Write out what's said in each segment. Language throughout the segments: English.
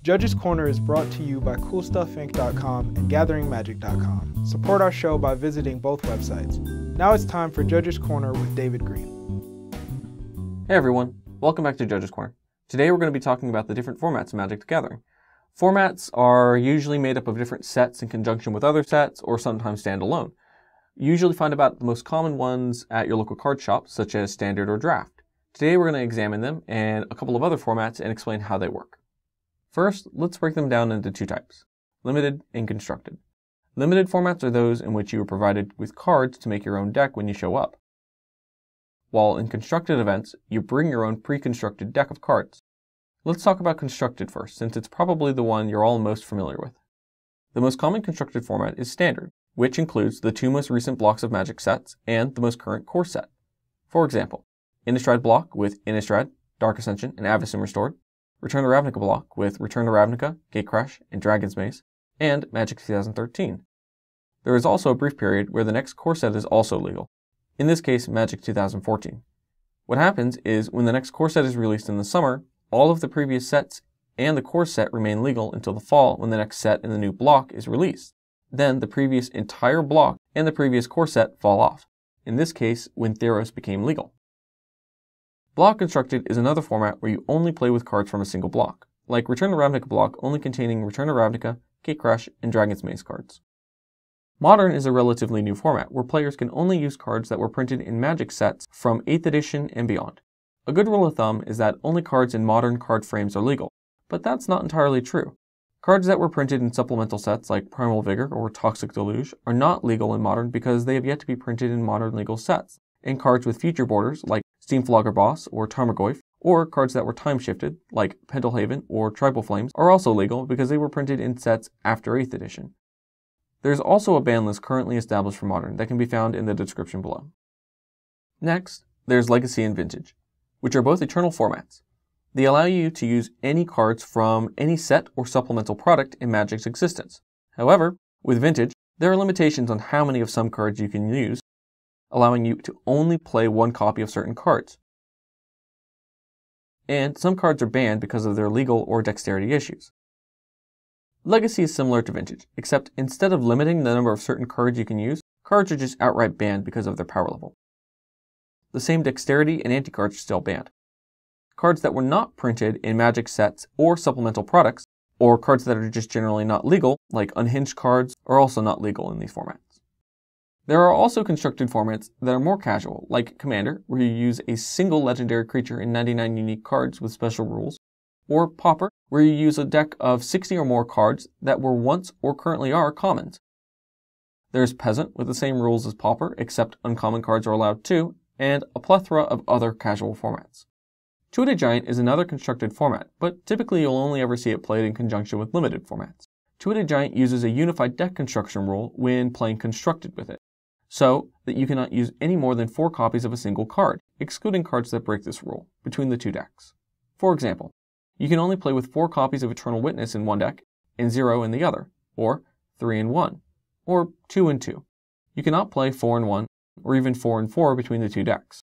Judges Corner is brought to you by CoolStuffInc.com and gatheringmagic.com. Support our show by visiting both websites. Now it's time for Judges Corner with David Green. Hey everyone, welcome back to Judges Corner. Today we're going to be talking about the different formats of Magic the Gathering. Formats are usually made up of different sets in conjunction with other sets, or sometimes stand alone. You usually find about the most common ones at your local card shop, such as Standard or Draft. Today we're going to examine them and a couple of other formats and explain how they work. First, let's break them down into two types, limited and constructed. Limited formats are those in which you are provided with cards to make your own deck when you show up, while in constructed events, you bring your own pre-constructed deck of cards. Let's talk about constructed first, since it's probably the one you're all most familiar with. The most common constructed format is Standard, which includes the two most recent blocks of Magic sets and the most current core set. For example, Innistrad block with Innistrad, Dark Ascension, and Avacyn Restored, Return to Ravnica block with Return to Ravnica, Gatecrash, and Dragon's Maze, and Magic 2013. There is also a brief period where the next core set is also legal, in this case Magic 2014. What happens is when the next core set is released in the summer, all of the previous sets and the core set remain legal until the fall when the next set in the new block is released. Then the previous entire block and the previous core set fall off, in this case when Theros became legal. Block Constructed is another format where you only play with cards from a single block, like Return to Ravnica block only containing Return to Ravnica, Gatecrash, and Dragon's Maze cards. Modern is a relatively new format where players can only use cards that were printed in Magic sets from 8th edition and beyond. A good rule of thumb is that only cards in modern card frames are legal, but that's not entirely true. Cards that were printed in supplemental sets like Primal Vigor or Toxic Deluge are not legal in Modern because they have yet to be printed in modern legal sets, and cards with future borders like Steamflogger Boss or Tarmogoyf, or cards that were time-shifted like Pendelhaven or Tribal Flames are also legal because they were printed in sets after 8th edition. There's also a ban list currently established for Modern that can be found in the description below. Next, there's Legacy and Vintage, which are both eternal formats. They allow you to use any cards from any set or supplemental product in Magic's existence. However, with Vintage, there are limitations on how many of some cards you can use, allowing you to only play one copy of certain cards. And some cards are banned because of their legal or dexterity issues. Legacy is similar to Vintage, except instead of limiting the number of certain cards you can use, cards are just outright banned because of their power level. The same dexterity and anti-cards are still banned. Cards that were not printed in Magic sets or supplemental products, or cards that are just generally not legal, like unhinged cards, are also not legal in these formats. There are also constructed formats that are more casual, like Commander, where you use a single legendary creature in 99 unique cards with special rules, or Pauper, where you use a deck of 60 or more cards that were once or currently are commons. There's Peasant with the same rules as Pauper, except uncommon cards are allowed too, and a plethora of other casual formats. Two-Headed Giant is another constructed format, but typically you'll only ever see it played in conjunction with limited formats. Two-Headed Giant uses a unified deck construction rule when playing Constructed with it, so that you cannot use any more than 4 copies of a single card, excluding cards that break this rule, between the two decks. For example, you can only play with 4 copies of Eternal Witness in one deck, and 0 in the other, or 3 in 1, or 2 in 2. You cannot play 4 in 1, or even 4 in 4 between the two decks.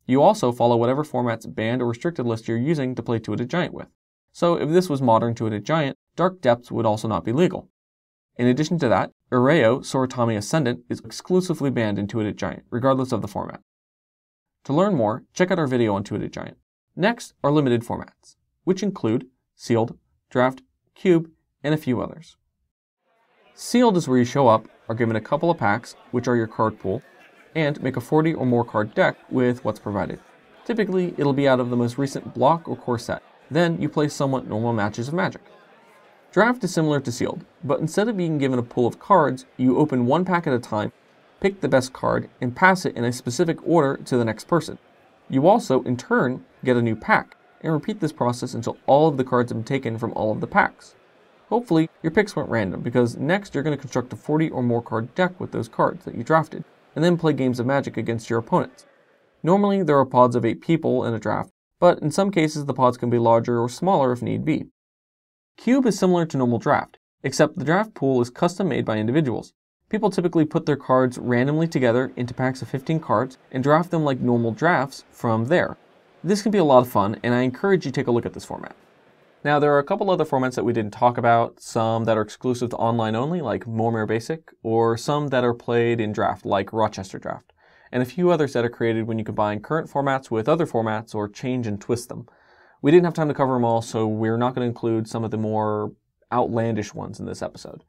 You also follow whatever format's banned or restricted list you're using to play Two-Headed Giant with. So if this was Modern Two-Headed Giant, Dark Depths would also not be legal. In addition to that, Ureo Soratami Ascendant is exclusively banned in Two-Headed Giant, regardless of the format. To learn more, check out our video on Two-Headed Giant. Next are limited formats, which include Sealed, Draft, Cube, and a few others. Sealed is where you show up, are given a couple of packs, which are your card pool, and make a 40 or more card deck with what's provided. Typically, it'll be out of the most recent block or core set. Then you play somewhat normal matches of Magic. Draft is similar to Sealed, but instead of being given a pool of cards, you open one pack at a time, pick the best card, and pass it in a specific order to the next person. You also, in turn, get a new pack, and repeat this process until all of the cards have been taken from all of the packs. Hopefully, your picks weren't random, because next you're going to construct a 40 or more card deck with those cards that you drafted, and then play games of Magic against your opponents. Normally, there are pods of 8 people in a draft, but in some cases the pods can be larger or smaller if need be. Cube is similar to normal draft, except the draft pool is custom made by individuals. People typically put their cards randomly together into packs of 15 cards and draft them like normal drafts from there. This can be a lot of fun, and I encourage you to take a look at this format. Now, there are a couple other formats that we didn't talk about, some that are exclusive to online only, like More Basic, or some that are played in draft, like Rochester Draft, and a few others that are created when you combine current formats with other formats or change and twist them. We didn't have time to cover them all, so we're not going to include some of the more outlandish ones in this episode.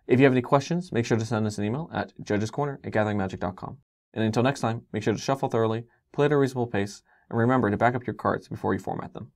If you have any questions, make sure to send us an email at judgescorner@gatheringmagic.com. And until next time, make sure to shuffle thoroughly, play at a reasonable pace, and remember to back up your cards before you format them.